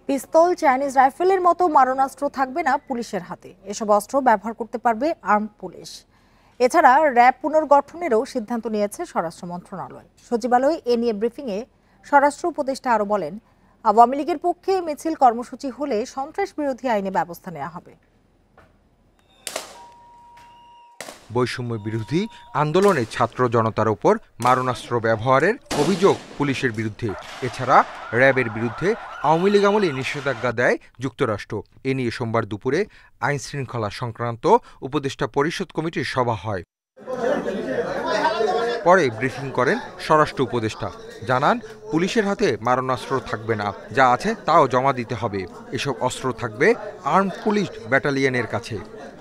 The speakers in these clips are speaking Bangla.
পিস্তল, চাইনিজ রাইফেলের মতো মারণাস্ত্র থাকবে না পুলিশের হাতে। এসব অস্ত্র ব্যবহার করতে পারবে আর্ম পুলিশ। এছাড়া র্যাব পুনর্গঠনেরও সিদ্ধান্ত নিয়েছে স্বরাষ্ট্র মন্ত্রণালয়। সচিবালয়ে এ নিয়ে ব্রিফিংয়ে স্বরাষ্ট্র উপদেষ্টা আরও বলেন, আওয়ামী লীগের পক্ষে মিছিল কর্মসূচি হলে সন্ত্রাস বিরোধী আইনে ব্যবস্থা নেওয়া হবে। বৈষম্য বিরোধী আন্দোলনে ছাত্র জনতার উপর মারণাস্ত্র ব্যবহারের অভিযোগ পুলিশের বিরুদ্ধে। এছাড়া র্যাবের বিরুদ্ধে আওয়ামী লীগ আমলে নিষেধাজ্ঞা দেয় যুক্তরাষ্ট্র। এ নিয়ে সোমবার দুপুরে আইন শৃঙ্খলা সংক্রান্ত উপদেষ্টা পরিষদ কমিটির সভা হয়। পরে ব্রিফিং করেন স্বরাষ্ট্র উপদেষ্টা। জানান, পুলিশের হাতে মারণাস্ত্র থাকবে না, যা আছে তাও জমা দিতে হবে। এসব অস্ত্র থাকবে আর্ম পুলিশ ব্যাটালিয়নের কাছে।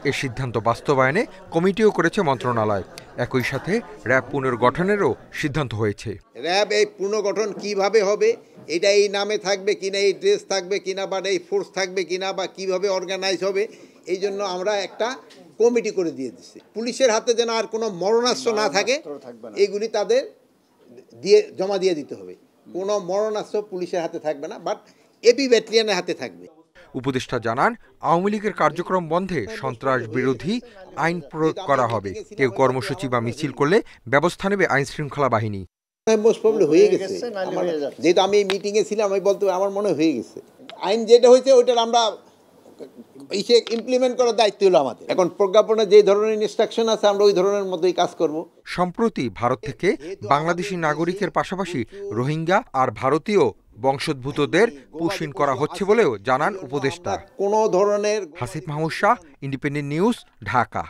এর সিদ্ধান্ত বাস্তবায়নে কমিটিও করেছে মন্ত্রণালয়। একই সাথে র্যাব পুনর্গঠনেরও সিদ্ধান্ত হয়েছে। র্যাব এই পুনর্গঠন কিভাবে হবে, এটা এই নামে থাকবে কিনা, এই ড্রেস থাকবে কিনা, বা এই ফোর্স থাকবে কিনা, বা কিভাবে অর্গানাইজ হবে, এই জন্য আমরা একটা কমিটি করে দিয়ে দিচ্ছি। পুলিশের হাতে যেন আর কোনো মরণাস্ত্র না থাকে, এগুলি তাদের জমা দিয়ে দিতে হবে। কোনো মরণাস্ত্র পুলিশের হাতে থাকবে না, বাট এবি ব্যাটালিয়নের হাতে থাকবে। উপদেষ্টা জানান, আওয়ামী লীগের কার্যক্রম বন্ধে সন্ত্রাস বিরোধী আইন প্রয়োগ করা হবে। কেউ কর্মসূচি বা মিছিল করলে ব্যবস্থা নেবে আইন শৃঙ্খলা বাহিনী। মোস্ট প্রবলি হয়ে গেছে, যেহেতু আমি এই মিটিংয়ে ছিলাম, আমি বলতে আমার মনে হয়ে গেছে। আইন যেটা হয়েছে ওইটার আমরা ইমপ্লিমেন্ট করার দায়িত্ব হলো আমাদের। এখন প্রজ্ঞাপনে যে ধরনের ইনস্ট্রাকশন আছে আমরা ওই ধরনের মতোই কাজ করব। সম্প্রতি ভারত থেকে বাংলাদেশি নাগরিকের পাশাপাশি রোহিঙ্গা আর ভারতীয় বংশোদ্ভূতদের পুশ ইন করা হচ্ছে বলেও জানান উপদেষ্টা। কোনো ধরনের হাসিফ মাহমুদ শাহ, ইন্ডিপেন্ডেন্ট নিউজ, ঢাকা।